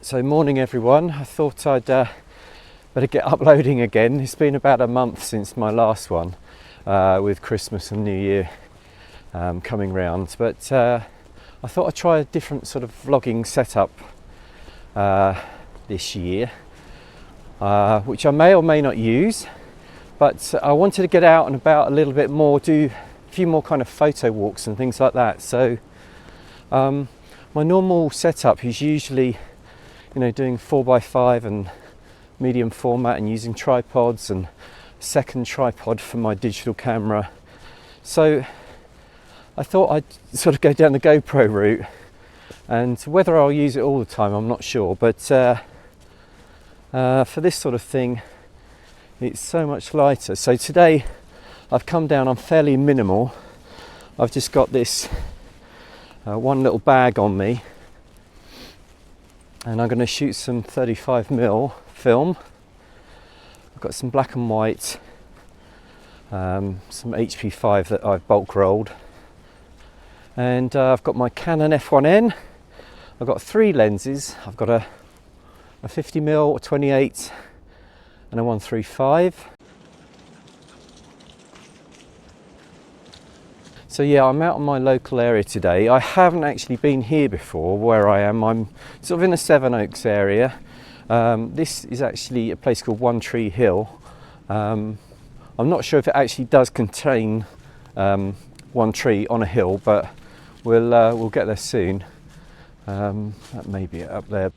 So morning everyone, I thought I'd better get uploading again. It's been about a month since my last one with Christmas and New Year coming round, but I thought I'd try a different sort of vlogging setup this year, which I may or may not use, but I wanted to get out and about a little bit more, do a few more kind of photo walks and things like that. So my normal setup is usually, you know, doing 4x5 and medium format and using tripods and a second tripod for my digital camera. So I thought I'd sort of go down the GoPro route, and whether I'll use it all the time I'm not sure, but for this sort of thing it's so much lighter. So today I've come down, I'm fairly minimal. I've just got this one little bag on me, and I'm going to shoot some 35mm film. I've got some black and white, some HP5 that I've bulk rolled, and I've got my Canon F1N. I've got three lenses. I've got a 50mm, a 28 and a 135. So yeah, I'm out in my local area today. I haven't actually been here before where I am. I'm sort of in the Sevenoaks area. This is actually a place called One Tree Hill. I'm not sure if it actually does contain one tree on a hill, but we'll get there soon. That may be it up there.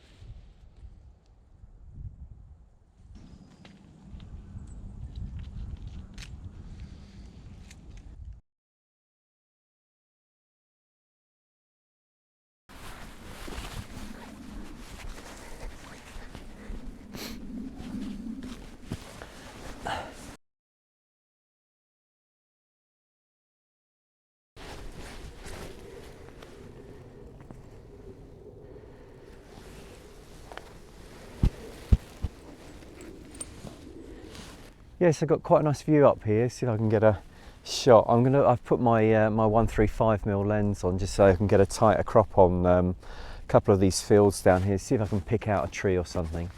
Yes, I've got quite a nice view up here. See if I can get a shot. I've put my my 135mm lens on just so I can get a tighter crop on a couple of these fields down here. See if I can pick out a tree or something.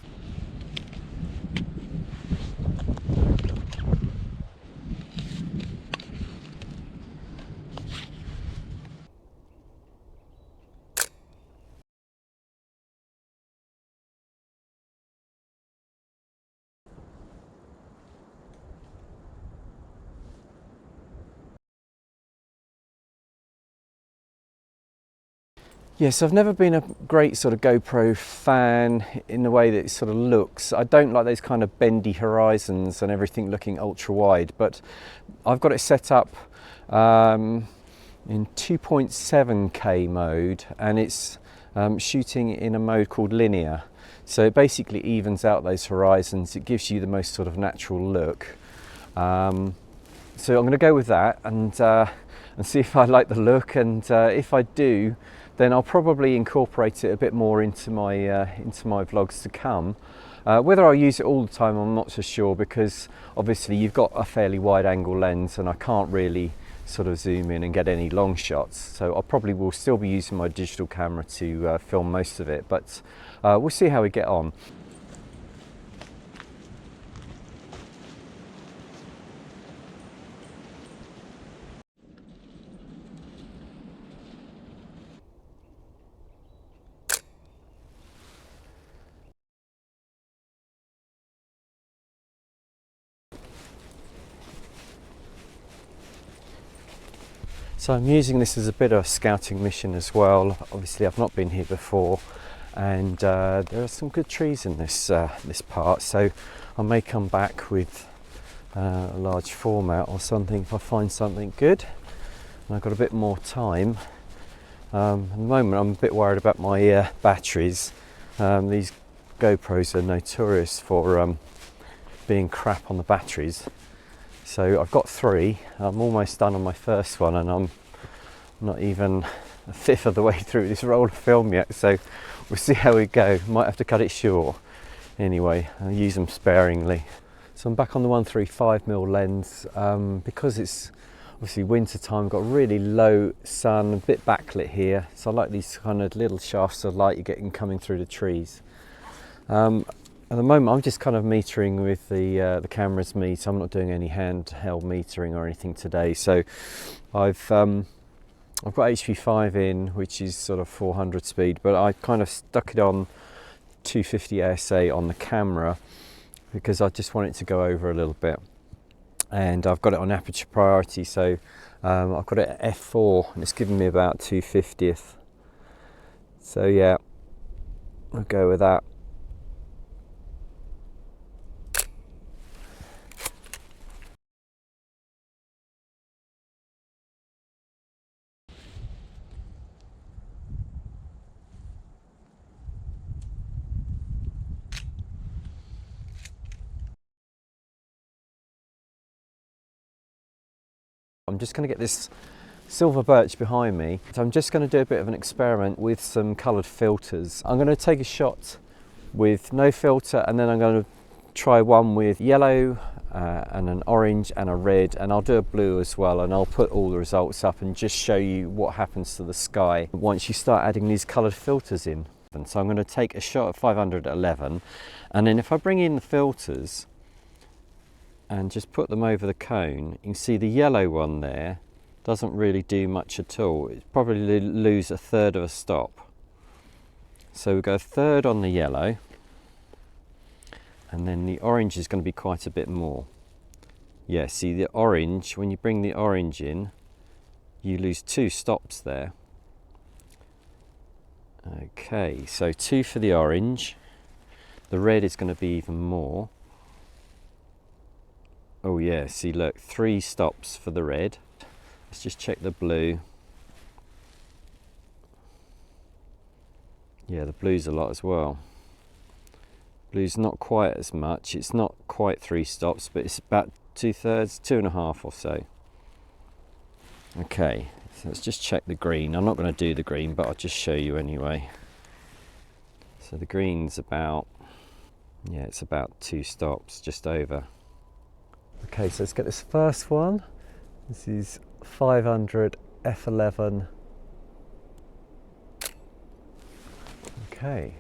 Yes, I've never been a great sort of GoPro fan in the way that it sort of looks. I don't like those kind of bendy horizons and everything looking ultra wide, but I've got it set up in 2.7K mode, and it's shooting in a mode called linear. So it basically evens out those horizons. It gives you the most sort of natural look. So I'm going to go with that and see if I like the look, and if I do, then I'll probably incorporate it a bit more into my vlogs to come. Whether I'll use it all the time, I'm not so sure, because obviously you've got a fairly wide angle lens and I can't really sort of zoom in and get any long shots. So I probably will still be using my digital camera to film most of it, but we'll see how we get on. So I'm using this as a bit of a scouting mission as well. Obviously I've not been here before, and there are some good trees in this this part, so I may come back with a large format or something if I find something good and I've got a bit more time. At the moment I'm a bit worried about my batteries. These GoPros are notorious for being crap on the batteries. So I've got three. I'm almost done on my first one, and I'm not even a fifth of the way through this roll of film yet, so we'll see how we go. Might have to cut it short. Anyway, I'll use them sparingly. So I'm back on the 135mm lens because it's obviously winter time, got really low sun, a bit backlit here, so I like these kind of little shafts of light you're getting coming through the trees. At the moment I'm just kind of metering with the camera's meter. I'm not doing any handheld metering or anything today. So I've got HP5 in, which is sort of 400 speed, but I kind of stuck it on 250 ASA on the camera because I just want it to go over a little bit. And I've got it on aperture priority, so I've got it at f4 and it's giving me about 2/50th. So yeah, I'll go with that. I'm just going to get this silver birch behind me. So I'm just going to do a bit of an experiment with some coloured filters. I'm going to take a shot with no filter, and then I'm going to try one with yellow and an orange and a red, and I'll do a blue as well, and I'll put all the results up and just show you what happens to the sky once you start adding these coloured filters in. And so I'm going to take a shot at 500 at 11, and then if I bring in the filters and just put them over the cone, you can see the yellow one there doesn't really do much at all. It probably lose a third of a stop. So we go a third on the yellow, and then the orange is going to be quite a bit more. Yeah, see the orange, when you bring the orange in, you lose 2 stops there. Okay, so 2 for the orange. The red is going to be even more. Oh yeah, see look, 3 stops for the red. Let's just check the blue. Yeah, the blue's a lot as well. Blue's not quite as much. It's not quite 3 stops, but it's about 2/3, 2.5 or so. Okay, so let's just check the green. I'm not going to do the green, but I'll just show you anyway. So the green's about, yeah, it's about 2 stops, just over. Okay, so let's get this first one. This is 500 f11. Okay.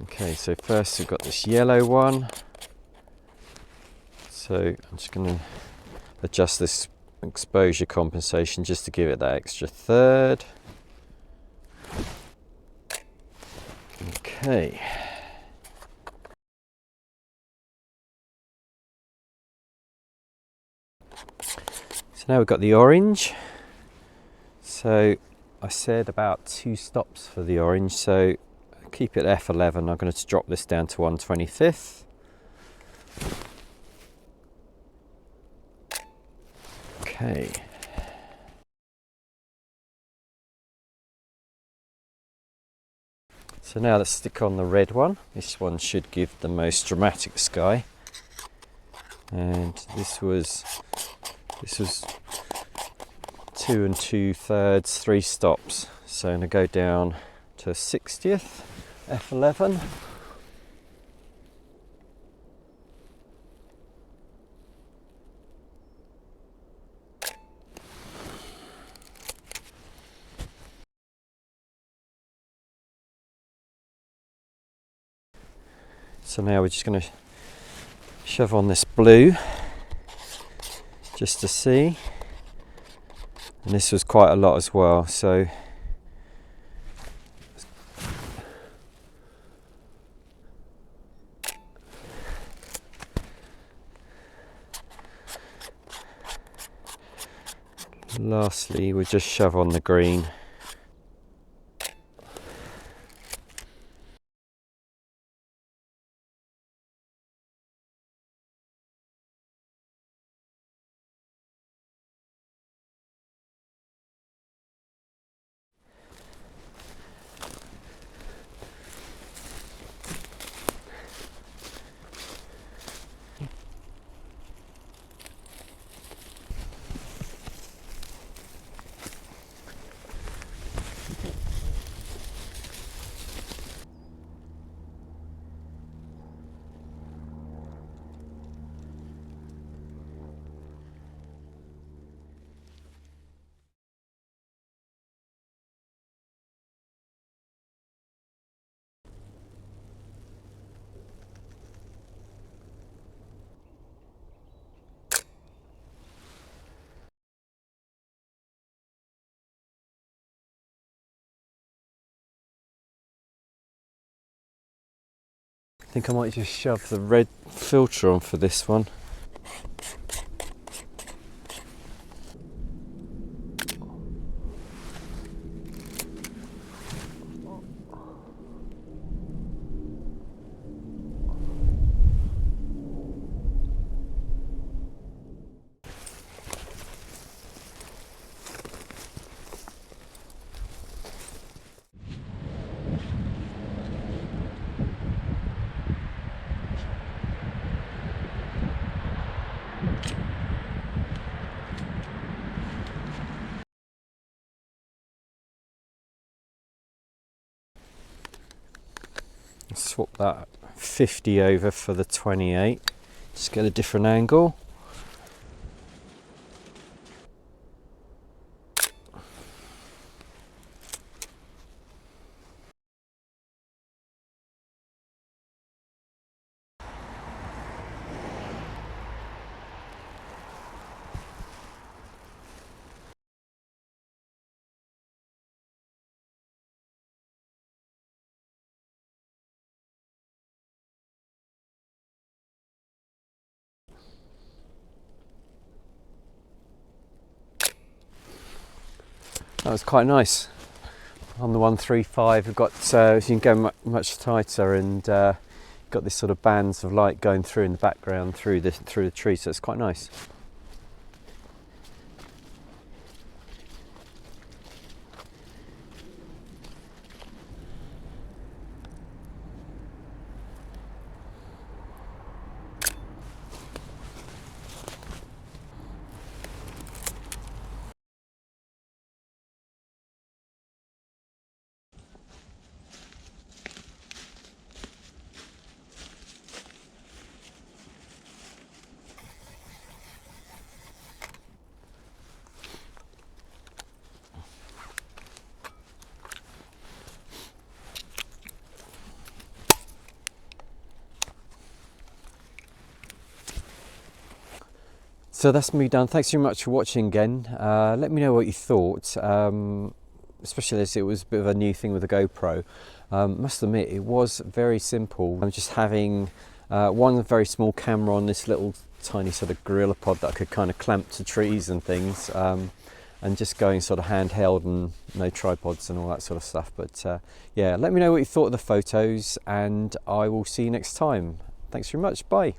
Okay, so first we've got this yellow one. So I'm just going to adjust this exposure compensation just to give it that extra third. Okay. So now we've got the orange. So I said about 2 stops for the orange, so keep it f11. I'm going to drop this down to 1/25th. Okay. So now let's stick on the red one. This one should give the most dramatic sky. And this was 2 2/3, 3 stops. So I'm going to go down to 60th, f11. So now we're just going to shove on this blue just to see. And this was quite a lot as well, so lastly we just shove on the green. I think I might just shove the red filter on for this one. Swap that 50 over for the 28, just get a different angle. That was quite nice. On the 135 we've got, so you can go much tighter, and got this sort of bands of light going through in the background through the tree, so it's quite nice. So that's me done. Thanks very much for watching again. Let me know what you thought, especially as it was a bit of a new thing with the GoPro. Must admit, it was very simple. I'm just having one very small camera on this little tiny sort of gorilla pod that I could kind of clamp to trees and things, and just going sort of handheld and no tripods and all that sort of stuff. But yeah, let me know what you thought of the photos, and I will see you next time. Thanks very much. Bye.